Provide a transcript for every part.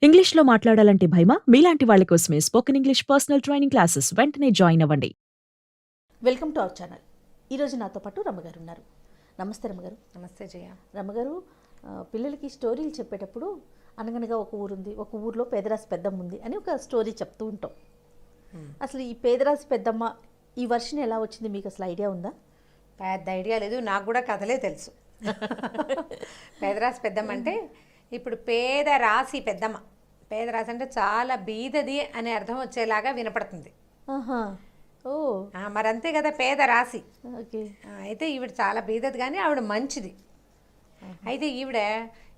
ఇంగ్లీష్‌లో మాట్లాడాలంటే భయమా? మీలాంటి వాళ్ళ కోసమే spoken English personal training classes వెంటనే జాయిన్ అవ్వండి. Welcome to our channel. ఈరోజు నాతో పాటు రమ్మగారు ఉన్నారు. నమస్తే రమ్మగారు. నమస్తే జయ. రమ్మగారు, పిల్లలకి స్టోరీలు చెప్పేటప్పుడు అనగనగా ఒక ఊరుంది, ఒక ఊరిలో పేదరాశి పెద్దమ్మ ఉంది అని ఒక స్టోరీ చెప్తూ ఉంటాం. అసలు ఈ పేదరాశి పెద్దమ్మ ఈ వర్షన్ ఎలా వచ్చింది, మీకు అసలు ఐడియా ఉందా? పెద్ద ఐడియా లేదు, నాకు కూడా కథలే తెలుసు. పేదరాశి పెద్దమ్మ అంటే ఇప్పుడు పేద రాశి పెద్దమ్మ. పేద రాశి అంటే చాలా బీదది అనే అర్థం వచ్చేలాగా వినపడుతుంది. ఆహా, ఓ మరి అంతే కదా, పేద రాశి. ఓకే. అయితే ఈవిడ చాలా బీదది, కానీ ఆవిడ మంచిది. అయితే ఈవిడ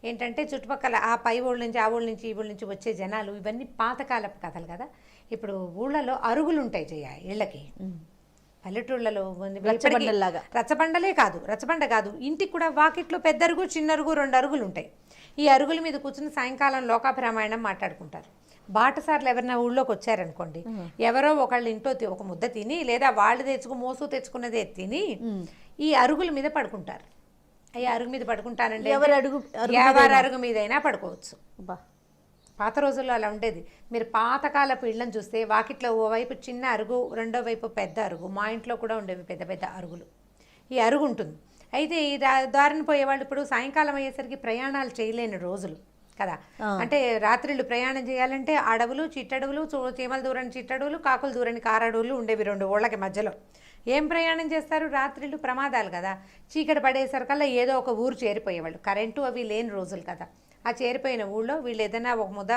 ఏంటంటే చుట్టుపక్కల ఆ పై ఊళ్ళ నుంచి, ఆ ఊళ్ళ నుంచి, ఈ ఊళ్ళ నుంచి వచ్చే జనాలు ఇవన్నీ పాతకాలపు కథలు కదా. ఇప్పుడు ఊళ్ళలో అరుగులు ఉంటాయి జయ, ఇళ్ళకి. పల్లెటూళ్ళలో రచ్చబండలే కాదు, రచ్చబండ కాదు, ఇంటికి కూడా వాకిట్లో పెద్ద అరుగు, చిన్న అరుగు, 2 అరుగులు ఉంటాయి. ఈ అరుగుల మీద కూర్చుని సాయంకాలం లోకాభిరామాయణం మాట్లాడుకుంటారు. బాటసార్లు ఎవరైనా ఊళ్ళోకి వచ్చారనుకోండి, ఎవరో ఒకళ్ళు ఇంట్లో ఒక ముద్ద తిని, లేదా వాళ్ళు మోసు తెచ్చుకున్నదే తిని ఈ అరుగుల మీద పడుకుంటారు. ఈ అరుగు మీద పడుకుంటానండి, ఎవరి అరుగు మీదైనా పడుకోవచ్చు. పాత రోజుల్లో అలా ఉండేది. మీరు పాతకాలపు ఇళ్ళని చూస్తే వాకిట్లో ఓవైపు చిన్న అరుగు, రెండో వైపు పెద్ద అరుగు. మా ఇంట్లో కూడా ఉండేవి పెద్ద పెద్ద అరుగులు. ఈ అరుగు ఉంటుంది. అయితే ఈ దారిని పోయేవాళ్ళు ఇప్పుడు సాయంకాలం అయ్యేసరికి ప్రయాణాలు చేయలేని రోజులు కదా. అంటే రాత్రిళ్ళు ప్రయాణం చేయాలంటే అడవులు, చిట్టడవులు, చీమల దూరని చిట్టడవులు, కాకులు దూరని కారడవులు ఉండేవి 2 ఊళ్ళకి మధ్యలో. ఏం ప్రయాణం చేస్తారు? రాత్రిళ్ళు ప్రమాదాలు కదా. చీకటి పడేసరికల్లా ఏదో ఒక ఊరు చేరిపోయేవాళ్ళు. కరెంటు అవి లేని రోజులు కదా. ఆ చేరిపోయిన ఊళ్ళో వీళ్ళు ఏదైనా ఒక ముద్ద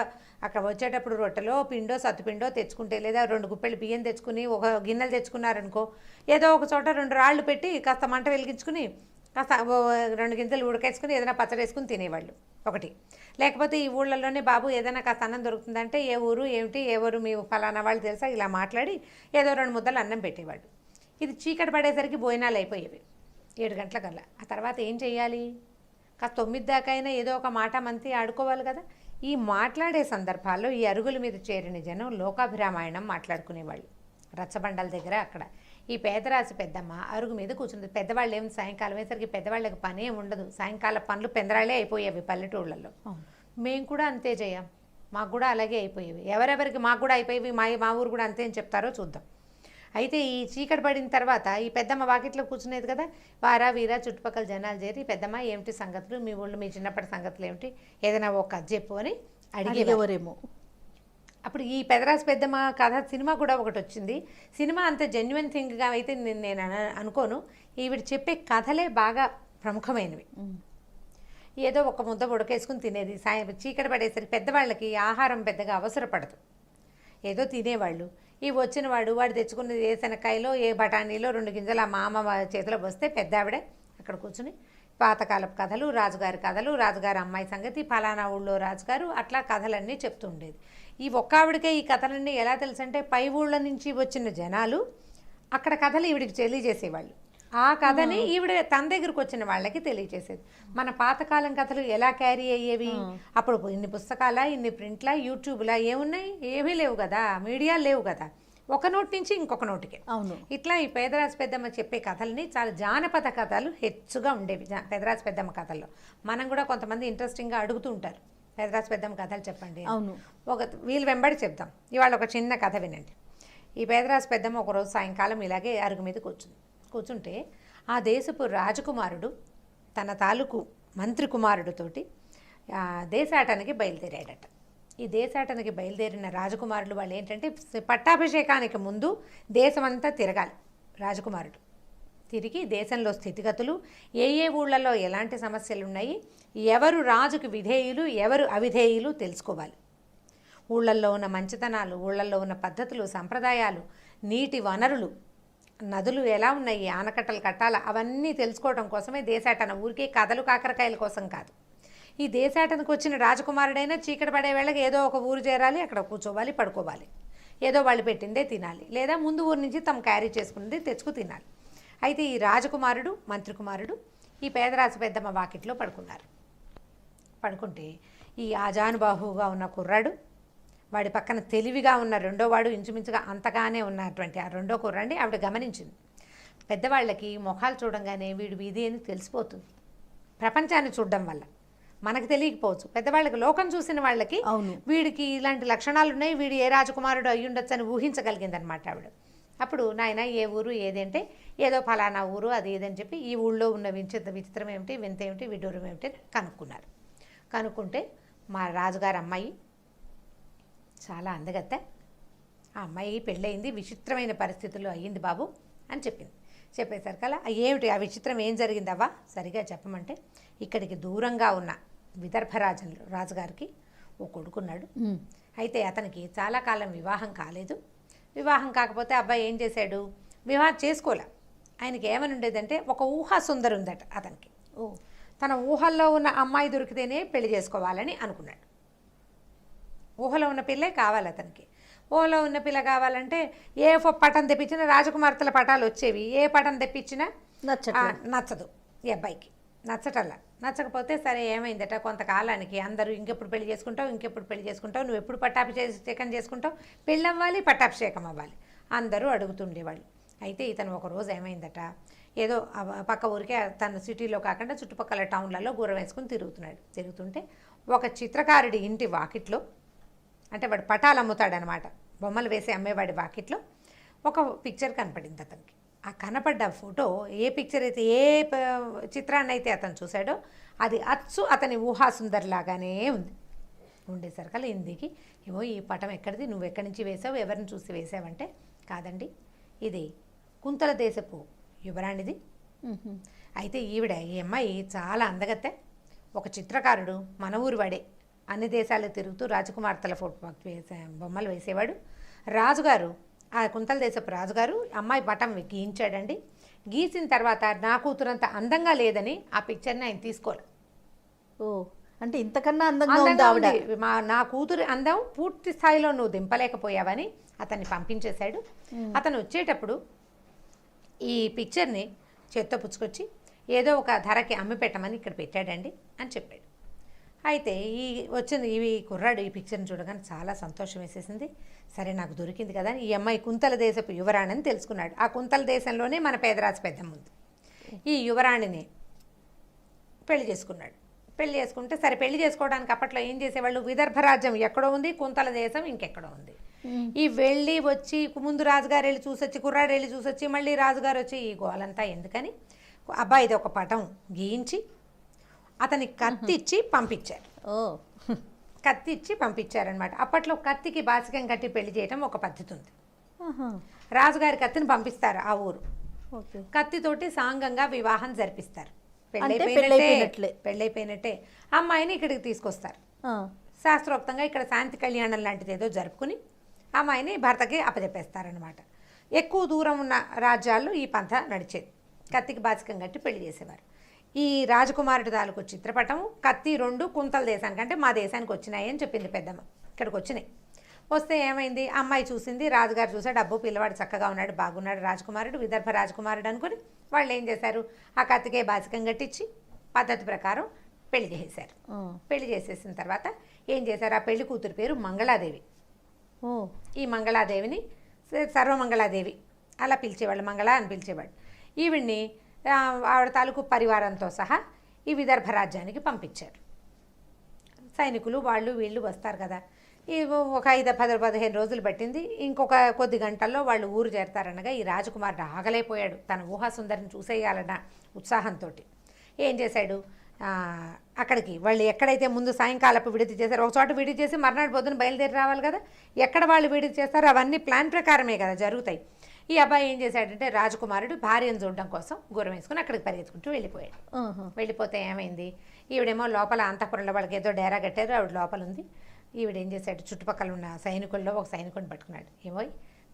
అక్కడ వచ్చేటప్పుడు రొట్టెలో పిండో సత్తుపిండో తెచ్చుకుంటే, లేదా 2 గుప్పెళ్ళు బియ్యం తెచ్చుకుని, ఒక గిన్నెలు తెచ్చుకున్నారనుకో, ఏదో ఒక చోట 2 రాళ్ళు పెట్టి కాస్త మంట వెలిగించుకుని కాస్త 2 గింజలు ఉడకేసుకుని ఏదైనా పచ్చడి వేసుకుని తినేవాళ్ళు ఒకటి. లేకపోతే ఈ ఊళ్ళల్లోనే బాబు ఏదైనా కాస్త అన్నం దొరుకుతుందంటే, ఏ ఊరు ఏమిటి, ఎవరు మీ ఫలానా వాళ్ళు తెలుసా, ఇలా మాట్లాడి ఏదో 2 ముద్దలు అన్నం పెట్టేవాళ్ళు. ఇది చీకటి పడేసరికి భోజనాలు అయిపోయేవి 7 గంటలకల్లా. ఆ తర్వాత ఏం చెయ్యాలి? కాస్త 9 దాకా అయినా ఏదో ఒక మాట మంతి ఆడుకోవాలి కదా. ఈ మాట్లాడే సందర్భాల్లో ఈ అరుగుల మీద చేరిన జనం లోకాభిరామాయణం మాట్లాడుకునేవాళ్ళు రచ్చబండల దగ్గర. అక్కడ ఈ పేదరాశి పెద్దమ్మ అరుగు మీద కూర్చుంది. పెద్దవాళ్ళు ఏమి సాయంకాలం అయ్యేసరికి పెద్దవాళ్ళకి పని ఏమి ఉండదు. సాయంకాల పనులు పెందరాళ్ళే అయిపోయేవి పల్లెటూళ్ళల్లో. మేము కూడా అంతే చేయం, మాకు కూడా అలాగే అయిపోయేవి. ఎవరెవరికి మాకు కూడా అయిపోయేవి, మా ఊరు కూడా అంతే అని చెప్తారో చూద్దాం. అయితే ఈ చీకటి పడిన తర్వాత ఈ పెద్దమ్మ వాకిట్లో కూర్చునేది కదా. వారా వీరా చుట్టుపక్కల జనాలు చేరి, పెద్దమ్మ ఏమిటి సంగతులు, మీ ఊళ్ళో మీ చిన్నప్పటి సంగతులు ఏమిటి, ఏదైనా ఒక కథ చెప్పు అని అడిగేవారేమో. అప్పుడు ఈ పెదరాశి పెద్దమ్మ కథ సినిమా కూడా ఒకటి వచ్చింది. సినిమా అంత జెన్యున్ థింగ్గా అయితే నేను అనుకోను. ఈవిడ చెప్పే కథలే బాగా ప్రముఖమైనవి. ఏదో ఒక ముద్ద ఉడకేసుకుని తినేది. చీకటి పడేసరికి పెద్దవాళ్ళకి ఆహారం పెద్దగా అవసరపడదు, ఏదో తినేవాళ్ళు. ఈ వచ్చిన వాడు తెచ్చుకున్నది ఏ శనక్కాయలో, ఏ బఠానీలో 2 గింజలు ఆ మామ చేతిలో వస్తే పెద్ద ఆవిడ అక్కడ కూర్చుని పాతకాలపు కథలు, రాజుగారి కథలు, రాజుగారి అమ్మాయి సంగతి, ఫలానా ఊళ్ళో రాజుగారు, అట్లా కథలన్నీ చెప్తూ ఉండేది. ఈ ఒక్క ఆవిడకే ఈ కథలన్నీ ఎలా తెలుసు అంటే, పై ఊళ్ళ నుంచి వచ్చిన జనాలు అక్కడ కథలు ఈవిడికి తెలియజేసేవాళ్ళు. ఆ కథని ఈవిడ తన దగ్గరకు వచ్చిన వాళ్ళకి తెలియజేసేది. మన పాతకాలం కథలు ఎలా క్యారీ అయ్యేవి? అప్పుడు ఇన్ని పుస్తకాలా, ఇన్ని ప్రింట్లా, యూట్యూబ్లా ఏమున్నాయి? ఏమీ లేవు కదా, మీడియా లేవు కదా. ఒక నోటి నుంచి ఇంకొక నోటికి. అవును. ఇట్లా ఈ పేదరాశి పెద్దమ్మ చెప్పే కథల్ని చాలా జానపద కథలు హెచ్చుగా ఉండేవి పేదరాశి పెద్దమ్మ కథల్లో. మనం కూడా కొంతమంది ఇంట్రెస్టింగ్గా అడుగుతూ ఉంటారు, పేదరాశి పెద్దమ్మ కథలు చెప్పండి. అవును, వీళ్ళు వెంబడి చెప్దాం. ఇవాళ ఒక చిన్న కథ వినండి. ఈ పేదరాశి పెద్దమ్మ ఒకరోజు సాయంకాలం ఇలాగే అరుగు మీద కూర్చుంటే ఆ దేశపు రాజకుమారుడు తన తాలూకు మంత్రి కుమారుడితోటి దేశాటనకి బయలుదేరాడట. ఈ దేశాటనకి బయలుదేరిన రాజకుమారులు వాళ్ళు ఏంటంటే, పట్టాభిషేకానికి ముందు దేశమంతా తిరగాలి రాజకుమారుడు. తిరిగి దేశంలో స్థితిగతులు, ఏ ఊళ్ళలో ఎలాంటి సమస్యలు ఉన్నాయి, ఎవరు రాజుకు విధేయులు, ఎవరు అవిధేయులు తెలుసుకోవాలి. ఊళ్ళల్లో ఉన్న మంచితనాలు, ఊళ్ళల్లో ఉన్న పద్ధతులు, సంప్రదాయాలు, నీటి వనరులు, నదులు ఎలా ఉన్నాయి, ఆనకట్టలు కట్టాలా, అవన్నీ తెలుసుకోవడం కోసమే దేశాటన. ఊరికే కథలు కాకరకాయల కోసం కాదు. ఈ దేశాటనకు వచ్చిన రాజకుమారుడైనా చీకటి పడే వేళకి ఏదో ఒక ఊరు చేరాలి, అక్కడ కూర్చోవాలి, పడుకోవాలి, ఏదో వాళ్ళు పెట్టిందే తినాలి, లేదా ముందు ఊరు నుంచి తమ క్యారీ చేసుకున్నది తెచ్చుకు తినాలి. అయితే ఈ రాజకుమారుడు, మంత్రి కుమారుడు ఈ పేదరాశి పెద్దమ్మ వాకిట్లో పడుకుంటే ఈ ఆజానుబాహువుగా ఉన్న కుర్రాడు, వాడి పక్కన తెలివిగా ఉన్న రెండో వాడు, ఇంచుమించుగా అంతగానే ఉన్నటువంటి ఆ రెండో కుర్రాడిని ఆవిడ గమనించింది. పెద్దవాళ్ళకి ముఖాలు చూడంగానే వీడు వీధి అని తెలిసిపోతుంది, ప్రపంచాన్ని చూడడం వల్ల. మనకు తెలియకపోవచ్చు, పెద్దవాళ్ళకి లోకం చూసిన వాళ్ళకి అవును. వీడికి ఇలాంటి లక్షణాలు ఉన్నాయి, వీడు ఏ రాజకుమారుడు అయ్యి ఉండొచ్చు అని ఊహించగలిగిందనమాట ఆవిడ. అప్పుడు నాయన ఏ ఊరు ఏదంటే ఏదో ఫలానా ఊరు అది ఏదని చెప్పి ఈ ఊళ్ళో ఉన్న విచిత్రం ఏమిటి, వింత ఏమిటి, విడ్డూరం ఏమిటి అని కనుక్కున్నారు. కనుక్కుంటే మా రాజుగారు అమ్మాయి చాలా అందగత్త, ఆ అమ్మాయి పెళ్ళయింది, విచిత్రమైన పరిస్థితుల్లో అయ్యింది బాబు అని చెప్పింది. చెప్పేసరికల్లా ఏమిటి ఆ విచిత్రం, ఏం జరిగిందవ్వా సరిగా చెప్పమంటే, ఇక్కడికి దూరంగా ఉన్న రాజుగారికి ఓ కొడుకున్నాడు. అయితే అతనికి చాలా కాలం వివాహం కాలేదు. వివాహం కాకపోతే అబ్బాయి ఏం చేశాడు, వివాహం చేసుకోలే. ఆయనకి ఏమని ఉండేదంటే ఒక ఊహా సుందరి ఉందట అతనికి. తన ఊహల్లో ఉన్న అమ్మాయి దొరికితేనే పెళ్లి చేసుకోవాలని అనుకున్నాడు. ఊహలో ఉన్న పిల్లే కావాలి అతనికి. ఊహలో ఉన్న పిల్ల కావాలంటే ఏ పటం తెప్పించినా రాజకుమార్తెల పటాలు వచ్చేవి, ఏ పటం తెప్పించినా నచ్చదు ఈ అబ్బాయికి, నచ్చటల్లా. నచ్చకపోతే సరే ఏమైందట, కొంతకాలానికి అందరూ ఇంకెప్పుడు పెళ్లి చేసుకుంటావు, నువ్వు ఎప్పుడు పట్టాభిషేకం చేసుకుంటావు, పెళ్ళి అవ్వాలి, పట్టాభిషేకం అవ్వాలి అందరూ అడుగుతుండేవాళ్ళు. అయితే ఇతను ఒక రోజు ఏమైందట, ఏదో పక్క ఊరికే తన సిటీలో కాకుండా చుట్టుపక్కల టౌన్లలో గుర్రం వేసుకుని తిరుగుతుంటే ఒక చిత్రకారుడి ఇంటి వాకిట్లో, అంటే వాడు పటాలు అమ్ముతాడనమాట, బొమ్మలు వేసి అమ్మేవాడి వాకిట్లో ఒక పిక్చర్ కనపడింది అతనికి. ఆ కనపడ్డ ఫోటో ఏ పిక్చర్ అయితే, ఏ చిత్రాన్ని అయితే అతను చూశాడో అది అచ్చు అతని ఊహాసుందరిలాగానే ఉంది. ఉండేసరికల్లా ఇందుకి ఏమో ఈ పటం ఎక్కడిది, నువ్వు ఎక్కడి నుంచి వేసావు, ఎవరిని చూసి వేసావంటే, కాదండి ఇది కుంతల దేశపు యువరాణిది. అయితే ఈవిడ ఈ అమ్మాయి చాలా అందగత్తె, ఒక చిత్రకారుడు మన ఊరు వాడే, అన్ని దేశాలు తిరుగుతూ రాజకుమార్తెల ఫోటో బొమ్మలు వేసేవాడు. రాజుగారు, ఆ కుంతల దేశపు రాజుగారు అమ్మాయి పటం గీయించాడండి. గీసిన తర్వాత నా కూతురంత అందంగా లేదని ఆ పిక్చర్ని ఆయన తీసుకోవాలి. అంటే ఇంతకన్నా అందంగా ఉంది నా కూతురు అందం పూర్తి స్థాయిలో నువ్వు దింపలేకపోయావని అతన్ని పంపించేశాడు. అతను వచ్చేటప్పుడు ఈ పిక్చర్ని చేత్తో పుచ్చుకొచ్చి ఏదో ఒక ధరకి అమ్మి పెట్టమని ఇక్కడ పెట్టాడండి అని చెప్పాడు. అయితే ఈ కుర్రాడు ఈ పిక్చర్ని చూడగానే చాలా సంతోషం వేసేసింది. సరే నాకు దొరికింది కదా అని ఈ అమ్మాయి కుంతల దేశపు యువరాణిని తెలుసుకున్నాడు. ఆ కుంతల దేశంలోనే మన పేదరాజు పెద్దమ్మ ఉంది. ఈ యువరాణిని పెళ్లి చేసుకున్నాడు. పెళ్లి చేసుకుంటే సరే, పెళ్లి చేసుకోవడానికి అప్పట్లో ఏం చేసేవాళ్ళు, విదర్భ రాజ్యం ఎక్కడో ఉంది, కుంతల దేశం ఇంకెక్కడో ఉంది. ఈ వెళ్ళి వచ్చి ముందు రాజుగారు వెళ్ళి చూసొచ్చి, కుర్రాడు వెళ్ళి చూసొచ్చి, మళ్ళీ రాజుగారు వచ్చి ఈ గోలంతా ఎందుకని అబ్బాయిది ఒక పటం గీయించి అతని కత్తిచ్చి పంపించారు. కత్తిచ్చి పంపించారనమాట. అప్పట్లో కత్తికి బాసికం కట్టి పెళ్లి చేయడం ఒక పద్ధతి ఉంది. రాజుగారి కత్తిని పంపిస్తారు ఆ ఊరు. కత్తితోటి సాంగంగా వివాహం జరిపిస్తారు. పెళ్ళైపోయినట్టే అమ్మాయిని ఇక్కడికి తీసుకొస్తారు. శాస్త్రోక్తంగా ఇక్కడ శాంతి కళ్యాణం లాంటిది ఏదో జరుపుకుని అమ్మాయిని భర్తకి అప్పచెప్పేస్తారనమాట. ఎక్కువ దూరం ఉన్న రాజ్యాల్లో ఈ పంథ నడిచేది. కత్తికి బాసికం కట్టి పెళ్లి చేసేవారు. ఈ రాజకుమారుడి తాలూకు చిత్రపటము, కత్తి రెండు కుంతల దేశానికి, అంటే మా దేశానికి వచ్చినాయి అని చెప్పింది పెద్దమ్మ. ఇక్కడికి వచ్చినాయి. వస్తే ఏమైంది, అమ్మాయి చూసింది, రాజుగారు చూసాడు, అబ్బో పిల్లవాడు చక్కగా ఉన్నాడు, బాగున్నాడు, రాజకుమారుడు, విదర్భ రాజకుమారుడు అనుకుని వాళ్ళు ఏం చేశారు, ఆ కత్తికే బాసికం కట్టించి పద్ధతి ప్రకారం పెళ్లి చేసేశారు. పెళ్లి చేసేసిన తర్వాత ఏం చేశారు, ఆ పెళ్లి కూతురు పేరు మంగళాదేవి. ఈ మంగళాదేవిని సర్వమంగళాదేవి అలా పిలిచేవాళ్ళు, మంగళ అని పిలిచేవాడు. ఈవిడ్ని ఆవిడ తాలూకు పరివారంతో సహా ఈ విదర్భ రాజ్యానికి పంపించారు. సైనికులు వాళ్ళు వీళ్ళు వస్తారు కదా. ఈ ఒక 5-10-15 రోజులు పట్టింది. ఇంకొక కొద్ది గంటల్లో వాళ్ళు ఊరు చేరతారనగా ఈ రాజకుమారుడు ఆగలేకపోయాడు. తన ఊహాసుందరిని చూసేయాలన్న ఉత్సాహంతో ఏం చేశాడు, అక్కడికి వాళ్ళు ఎక్కడైతే ముందు సాయంకాలపు విడిది చేశారో ఒక చోట విడిది చేసి మర్నాడు పొద్దున బయలుదేరి రావాలి కదా. ఎక్కడ వాళ్ళు విడిది చేస్తారో అవన్నీ ప్లాన్ ప్రకారమే కదా జరుగుతాయి. ఈ అబ్బాయి ఏం చేశాడంటే, రాజకుమారుడు భార్యను చూడడం కోసం గుర్రం వేసుకుని అక్కడికి పరిగెత్తుకుంటూ వెళ్ళిపోయాడు. వెళ్ళిపోతే ఏమైంది, ఈవిడేమో లోపల అంతఃపురంలో వాళ్ళకి ఏదో డేరా కట్టారు, ఆవిడ లోపల ఉంది. ఈవిడేం చేశాడు, చుట్టుపక్కల ఉన్న సైనికుల్లో ఒక సైనికుడిని పట్టుకున్నాడు. ఏమో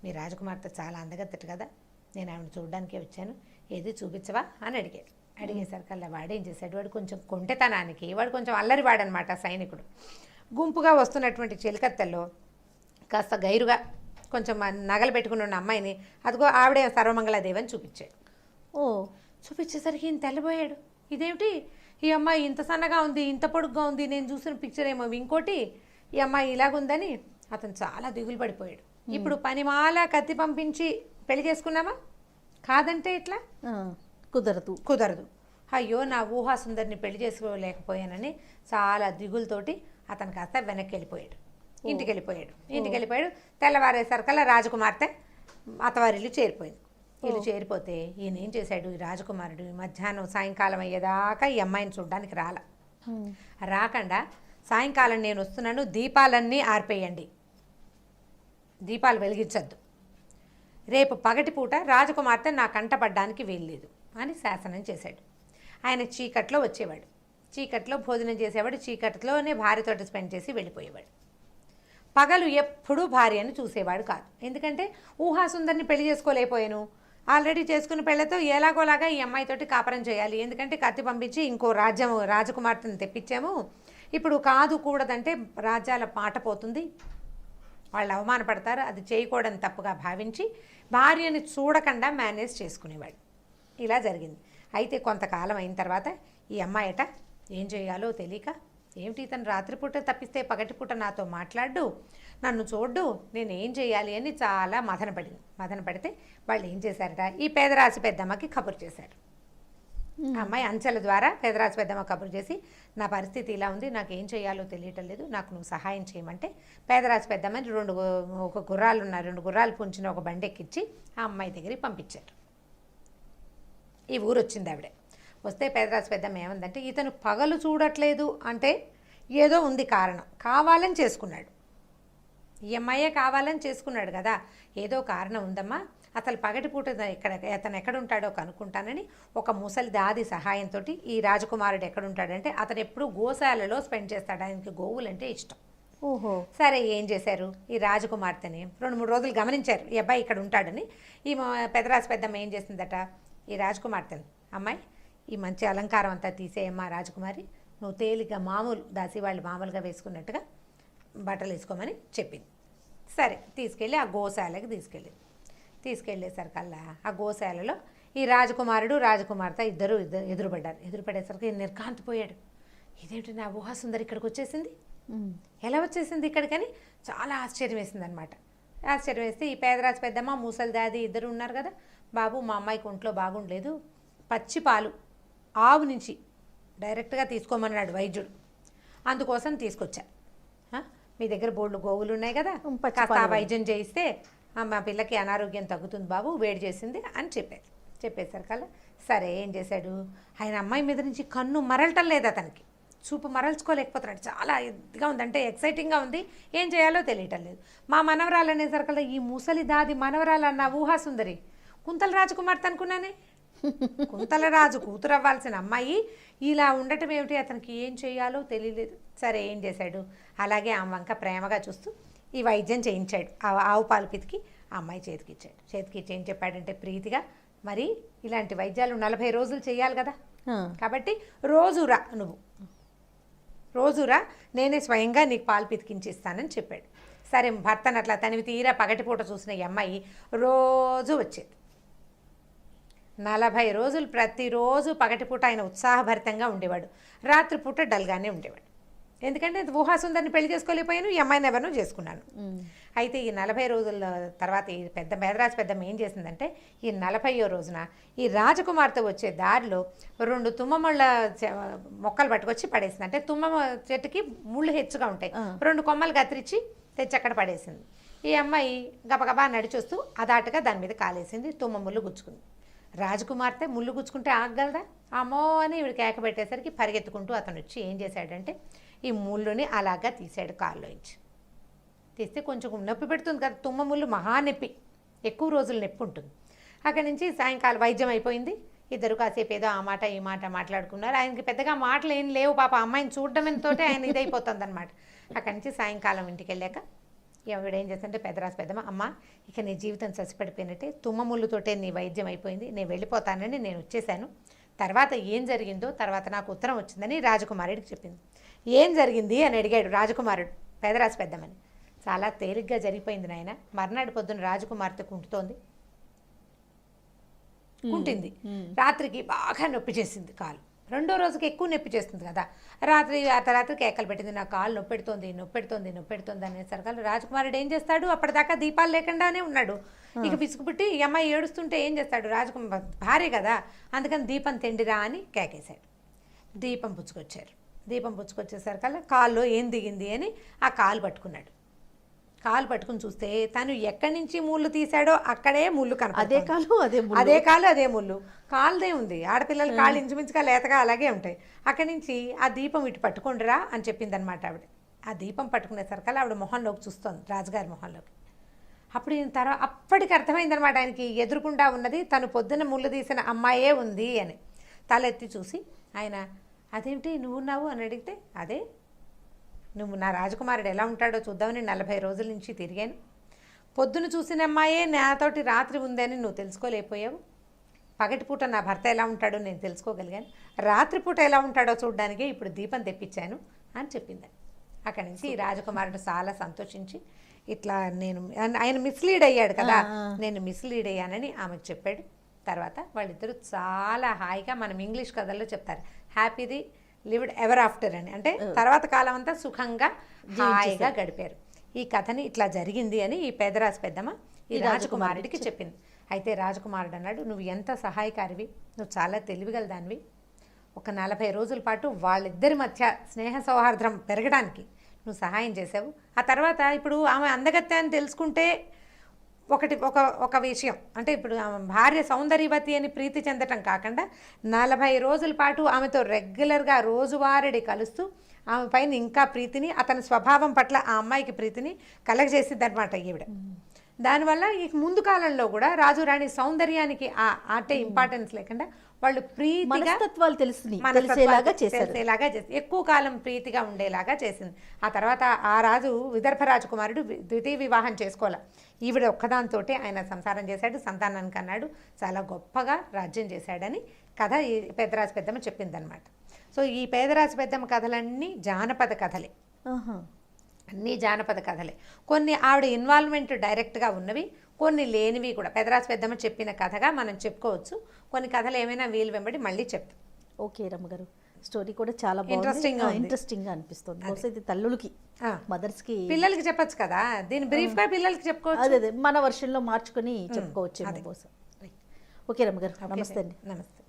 మీ రాజకుమార్తె చాలా అందగత్తెటు కదా, నేను ఆవిడ చూడడానికే వచ్చాను, ఏది చూపించవా అని అడిగాడు. అడిగేసరికల్లా వాడేం చేశాడు, వాడు కొంచెం కొంటెతనానికి, వాడు కొంచెం అల్లరివాడనమాట సైనికుడు. గుంపుగా వస్తున్నటువంటి చిలకత్తెల్లో కాస్త గైరుగా కొంచెం నగలు పెట్టుకుని ఉన్న అమ్మాయిని, అదిగో ఆవిడే సర్వమంగళాదేవి అని చూపించాడు. చూపించేసరికి ఈయన తెల్లబోయాడు. ఇదేమిటి, ఈ అమ్మాయి ఇంత సన్నగా ఉంది, ఇంత పొడుగ్గా ఉంది, నేను చూసిన పిక్చర్ ఏమో ఇంకోటి, ఈ అమ్మాయి ఇలాగుందని అతను చాలా దిగులు పడిపోయాడు. ఇప్పుడు పనిమాల కత్తి పంపించి పెళ్లి చేసుకున్నామా, కాదంటే ఇట్లా కుదరదు. అయ్యో నా ఊహాసుందరిని పెళ్లి చేసుకోలేకపోయానని చాలా దిగులతోటి అతను కాస్త వెనక్కి వెళ్ళిపోయాడు, ఇంటికి వెళ్ళిపోయాడు. తెల్లవారేసరికల్లా రాజకుమార్తె అత్తవారిల్లు చేరిపోయింది. ఇల్లు చేరిపోతే ఈయన ఏం చేశాడు, ఈ రాజకుమారుడు మధ్యాహ్నం సాయంకాలం అయ్యేదాకా ఈ అమ్మాయిని చూడడానికి రాకుండా సాయంకాలం నేను వస్తున్నాను, దీపాలన్నీ ఆర్పేయండి, దీపాలు వెలిగించద్దు, రేపు పగటిపూట రాజకుమార్తె నా కంటపడ్డానికి వీల్లేదు అని శాసనం చేశాడు. ఆయన చీకట్లో వచ్చేవాడు, చీకట్లో భోజనం చేసేవాడు, చీకట్లోనే భార్యతోటి స్పెండ్ చేసి వెళ్ళిపోయేవాడు. పగలు ఎప్పుడూ భార్యను చూసేవాడు కాదు. ఎందుకంటే ఊహాసుందరిని పెళ్లి చేసుకోలేకపోయాను, ఆల్రెడీ చేసుకున్న పెళ్ళతో ఎలాగోలాగా ఈ అమ్మాయితోటి కాపురం చేయాలి, ఎందుకంటే కత్తి పంపించి ఇంకో రాజకుమార్తెను తెప్పించాము, ఇప్పుడు కాదు కూడదంటే రాజ్యాల మాట పోతుంది, వాళ్ళు అవమానపడతారు, అది చేయకూడని తప్పుగా భావించి భార్యని చూడకుండా మేనేజ్ చేసుకునేవాడు. ఇలా జరిగింది. అయితే కొంతకాలం అయిన తర్వాత ఈ అమ్మాయట ఏం చేయాలో తెలియక, ఏమిటి ఇతను రాత్రిపూట తప్పిస్తే పగటిపూట నాతో మాట్లాడు, నన్ను చూడ్డు, నేను ఏం చేయాలి అని చాలా మదన పడితే వాళ్ళు ఏం చేశారట, ఈ పేదరాశి పెద్దమ్మకి కబురు చేశారు. అమ్మాయి అంచెల ద్వారా పేదరాశి పెద్దమ్మ కబురు చేసి, నా పరిస్థితి ఇలా ఉంది, నాకు ఏం చేయాలో తెలియటం లేదు, నాకు నువ్వు సహాయం చేయమంటే పేదరాశి పెద్దమ్మని రెండు గుర్రాలు పుంచిన ఒక బండి ఎక్కించి ఆ అమ్మాయి దగ్గరికి పంపించారు. ఈ ఊరు వచ్చింది ఆవిడ. వస్తే పేదరాశి పెద్దమ్మ ఏమందంటే, ఇతను పగలు చూడట్లేదు అంటే ఏదో ఉంది కారణం, కావాలని చేసుకున్నాడు, ఈ అమ్మాయే కావాలని చేసుకున్నాడు కదా, ఏదో కారణం ఉందమ్మా, అసలు పగటిపూట అతను ఎక్కడుంటాడో కనుక్కుంటానని ఒక ముసలి దాది సహాయంతో ఈ రాజకుమారుడు ఎక్కడుంటాడంటే అతను ఎప్పుడు గోశాలలో స్పెండ్ చేస్తాడు, ఆయనకి గోవులంటే ఇష్టం. ఓహో, సరే ఏం చేశారు, ఈ రాజకుమార్తెని 2-3 రోజులు గమనించారు, ఈ అబ్బాయి ఇక్కడ ఉంటాడని. ఈ పెదరాశి పెద్దమ్మ ఏం చేసిందట, ఈ రాజకుమార్తెని, అమ్మాయి ఈ మంచి అలంకారం అంతా తీసేయమ్మా రాజకుమారి, నువ్వు తేలిగ్గా మామూలు దాసి వాళ్ళు మామూలుగా వేసుకున్నట్టుగా బట్టలు వేసుకోమని చెప్పింది. సరే తీసుకెళ్ళి ఆ గోశాలకి తీసుకెళ్ళేసరికల్లా ఆ గోశాలలో ఈ రాజకుమారుడు రాజకుమార్తె ఇద్దరు ఎదురుపడేసరికి నిర్ఘాంతపోయాడు. ఇదేంటి నా ఊహాసుందరి ఇక్కడికి వచ్చేసింది, ఎలా వచ్చేసింది ఇక్కడికని చాలా ఆశ్చర్యం వేసింది అనమాట. ఆశ్చర్యం వేస్తే ఈ పేదరాజు పెద్దమ్మ ముసలి దాది ఇద్దరు ఉన్నారు కదా, బాబు మా అమ్మాయికి ఒంట్లో బాగుండలేదు, పచ్చి పాలు ఆవు నుంచి డైరెక్ట్గా తీసుకోమన్నాడు వైద్యుడు, అందుకోసం తీసుకొచ్చా, మీ దగ్గర బోళ్ళు గోవులు ఉన్నాయి కదా, కాస్త ఆ వైద్యం చేయిస్తే మా పిల్లకి అనారోగ్యం తగ్గుతుంది బాబు, వేడి చేసింది అని చెప్పేసరికల్లా సరే ఏం చేశాడు, ఆయన అమ్మాయి మీద నుంచి కన్ను మరలటం లేదు, అతనికి చూపు మరల్చుకోలేకపోతున్నాడు, చాలా ఇదిగా ఉంది, అంటే ఎక్సైటింగ్గా ఉంది, ఏం చేయాలో తెలియటం లేదు. మా మనవరాలు అనేసరికల్లా ఈ ముసలి దాది మనవరాలు అన్న ఊహాసుందరి కుంతల రాజకుమార్తె అనుకున్నానే, కుంతలరాజు కూతురు అవ్వాల్సిన అమ్మాయి ఇలా ఉండటం ఏమిటి, అతనికి ఏం చేయాలో తెలియలేదు. సరే ఏం చేశాడు, అలాగే ఆ వంక ప్రేమగా చూస్తూ ఈ వైద్యం చేయించాడు, ఆవు పాలు పితికి ఆ అమ్మాయి చేతికిచ్చి ఏం చెప్పాడంటే ప్రీతిగా, మరి ఇలాంటి వైద్యాలు 40 రోజులు చేయాలి కదా, కాబట్టి రోజురా నేనే స్వయంగా నీకు పాలు పితికించి ఇస్తానని చెప్పాడు. సరే భర్తను అట్లా తనివి తీరా పగటిపూట చూసిన ఈ అమ్మాయి రోజు వచ్చేది. 40 రోజులు ప్రతిరోజు పగటిపూట ఆయన ఉత్సాహభరితంగా ఉండేవాడు, రాత్రిపూట డల్గానే ఉండేవాడు. ఎందుకంటే ఊహాసుందరిని పెళ్లి చేసుకోలేకపోయాను, ఈ అమ్మాయిని ఎవరినో చేసుకున్నాను. అయితే ఈ 40 రోజుల తర్వాత ఈ పేదరాజు పెద్దమ్మ ఏం చేసిందంటే, ఈ 40వ రోజున ఈ రాజకుమార్తె వచ్చే దారిలో 2 తుమ్మముళ్ళ మొక్కలు పట్టుకొచ్చి పడేసింది. అంటే తుమ్మ చెట్టుకి ముళ్ళు హెచ్చుగా ఉంటాయి, 2 కొమ్మలు కత్తిరించి తెచ్చి అక్కడ పడేసింది. ఈ అమ్మాయి గబగబా నడిచొస్తూ అదాటుగా దాని మీద కాలేసింది, తుమ్మ ముళ్ళు గుచ్చుకుంది. రాజకుమార్తె ముళ్ళు గుచ్చుకుంటే ఆగగలదా, అమ్మో అని ఇవిడ కేక పెట్టేసరికి పరిగెత్తుకుంటూ అతను వచ్చి ఏం చేశాడంటే ఈ ముళ్ళుని అలాగా తీసాడు కాళ్ళలోంచి. తీస్తే కొంచెం నొప్పి పెడుతుంది కదా, తుమ్మ ముళ్ళు మహా నొప్పి, ఎక్కువ రోజులు నొప్పి ఉంటుంది. అక్కడి నుంచి సాయంకాలం వైద్యం అయిపోయింది, ఇద్దరు కాసేపు ఏదో ఆ మాట ఈ మాట మాట్లాడుకున్నారు. ఆయనకి పెద్దగా మాటలు ఏం లేవు, పాప అమ్మాయిని చూడడంతో ఆయన ఇదైపోతుంది అనమాట. అక్కడి నుంచి సాయంకాలం ఇంటికి వెళ్ళాక ఎవడేం చేస్తుంటే పెదరాశి పెద్దమ్మ, అమ్మ ఇక నీ జీవితం చచ్చిపడిపోయినట్టే, తుమ్మ ముళ్ళుతోటే నీ వైద్యం అయిపోయింది, నేను వెళ్ళిపోతానని నేను వచ్చేసాను, తర్వాత ఏం జరిగిందో తర్వాత నాకు ఉత్తరం వచ్చిందని రాజకుమారుడికి చెప్పింది. ఏం జరిగింది అని అడిగాడు రాజకుమారుడు పేదరాశి పెద్దమ్మని. చాలా తేలిగ్గా జరిగిపోయింది నాయన, మర్నాడు పొద్దున రాజకుమార్తె కుంటింది, రాత్రికి బాగా నొప్పి చేసింది కాలు, రెండో రోజుకి ఎక్కువ నొప్పి చేస్తుంది కదా, రాత్రి అర్ధరాత్రి కేకలు పెట్టింది, నా కాలు నొప్పెడుతోంది అనేసరికి రాజకుమారుడు ఏం చేస్తాడు, అప్పటిదాకా దీపాలు లేకుండానే ఉన్నాడు. ఇక విసుగుపుట్టి ఈ అమ్మాయి ఏడుస్తుంటే ఏం చేస్తాడు, భార్య కదా, అందుకని దీపం తెండిరా అని కేకేశాడు. దీపం పుచ్చుకొచ్చేసరికల్లా కాల్లో ఏం దిగింది అని ఆ కాలు పట్టుకున్నాడు. కాలు పట్టుకుని చూస్తే తను ఎక్కడి నుంచి ముళ్ళు తీశాడో అక్కడే ముళ్ళు అదే కనపడుతుంది. అదే కాలు అదే ముళ్ళు. కాలుదే ఉంది, ఆడపిల్లల కాళ్ళు ఇంచుమించుగా లేతగా అలాగే ఉంటాయి. అక్కడి నుంచి ఆ దీపం ఇటు పట్టుకుండరా అని చెప్పింది అనమాట ఆవిడ. ఆ దీపం పట్టుకునేసరికల్లా ఆవిడ మొహంలోకి చూస్తోంది, రాజుగారి మొహంలోకి. అప్పుడు అప్పటికి అర్థమైందనమాట ఆయనకి, ఎదురుకుండా ఉన్నది తను పొద్దున ముళ్ళు తీసిన అమ్మాయే ఉంది అని. తలెత్తి చూసి ఆయన, అదేమిటి నువ్వున్నావు అని అడిగితే, అదే నువ్వు నా రాజకుమారుడు ఎలా ఉంటాడో చూద్దామని 40 రోజుల నుంచి తిరిగాను. పొద్దున చూసిన అమ్మాయే నాతోటి రాత్రి ఉందని నువ్వు తెలుసుకోలేకపోయావు. పగటిపూట నా భర్త ఎలా ఉంటాడో నేను తెలుసుకోగలిగాను, రాత్రిపూట ఎలా ఉంటాడో చూడడానికే ఇప్పుడు దీపం తెప్పించాను అని చెప్పింది. అక్కడి నుంచి ఈ రాజకుమారుడు చాలా సంతోషించి, ఇట్లా ఆయన మిస్లీడ్ అయ్యాడు కదా, నేను మిస్లీడ్ అయ్యానని ఆమెకు చెప్పాడు. తర్వాత వాళ్ళిద్దరూ చాలా హాయిగా, మనం ఇంగ్లీష్ కథల్లో చెప్తారు హ్యాపీది లివ్డ్ ఎవర్ ఆఫ్టర్ అని, అంటే తర్వాత కాలం అంతా సుఖంగా హాయిగా గడిపారు. ఈ కథని ఇట్లా జరిగింది అని ఈ పేదరాశి పెద్దమ్మ ఈ రాజకుమారుడికి చెప్పింది. అయితే రాజకుమారుడు అన్నాడు, నువ్వు ఎంత సహాయకారివి, నువ్వు చాలా తెలివిగల దానివి. ఒక 40 రోజుల పాటు వాళ్ళిద్దరి మధ్య స్నేహ సౌహార్ద్రం పెరగడానికి నువ్వు సహాయం చేసావు. ఆ తర్వాత ఇప్పుడు ఆమె అందగత్తె అని తెలుసుకుంటే ఒక విషయం, అంటే ఇప్పుడు ఆమె భార్య సౌందర్యవతి అని ప్రీతి చెందటం కాకుండా 40 రోజుల పాటు ఆమెతో రెగ్యులర్గా రోజువారీ కలుస్తూ ఆమె పైన ఇంకా ప్రీతిని, అతని స్వభావం పట్ల ఆ అమ్మాయికి ప్రీతిని కలగజేసింది అనమాట ఈవిడ. దానివల్ల ఈ ముందు కాలంలో కూడా రాజు రాణి సౌందర్యానికి అంటే ఇంపార్టెన్స్ లేకుండా వాళ్ళు ప్రీతిగా మనస్తత్వాలు తెలిసేలాగా చేసి ఎక్కువ కాలం ప్రీతిగా ఉండేలాగా చేసింది. ఆ తర్వాత ఆ రాజు విదర్భ రాజకుమారుడు ద్వితీయ వివాహం చేసుకోవాలి, ఈవిడ ఒక్కదాంతో ఆయన సంసారం చేశాడు, సంతానానికి అన్నాడు, చాలా గొప్పగా రాజ్యం చేశాడని కథ ఈ పేదరాశి పెద్దమ్మ చెప్పిందనమాట. సో ఈ పేదరాశి పెద్దమ్మ కథలన్నీ జానపద కథలే, అన్నీ జానపద కథలే. కొన్ని ఆవిడ ఇన్వాల్వ్మెంట్ డైరెక్ట్గా ఉన్నవి, కొన్ని లేనివి కూడా పెదరాశి పెద్దమ్మ చెప్పిన కథగా మనం చెప్పుకోవచ్చు. కొన్ని కథలు ఏమైనా వీలు వెంబడి మళ్ళీ చెప్తాం. ఓకే రమ్మగారు, స్టోరీ కూడా చాలా ఇంట్రెస్టింగ్గా అనిపిస్తుంది. బహుశా ఇది తల్లులకి, మదర్స్కి, పిల్లలకి చెప్పచ్చు కదా, దీని బ్రీఫ్గా పిల్లలకి చెప్పుకోవచ్చు, అదే మన వర్షన్లో మార్చుకొని చెప్పుకోవచ్చు బహుశా. ఓకే రమ్మగారు, నమస్తే అండి. నమస్తే.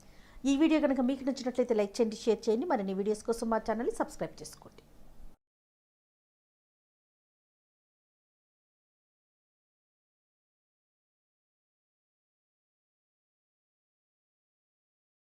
ఈ వీడియో కనుక మీకు నచ్చినట్లయితే లైక్ చేయండి, షేర్ చేయండి. మరిన్ని వీడియోస్ కోసం మా ఛానల్ని సబ్స్క్రైబ్ చేసుకోండి.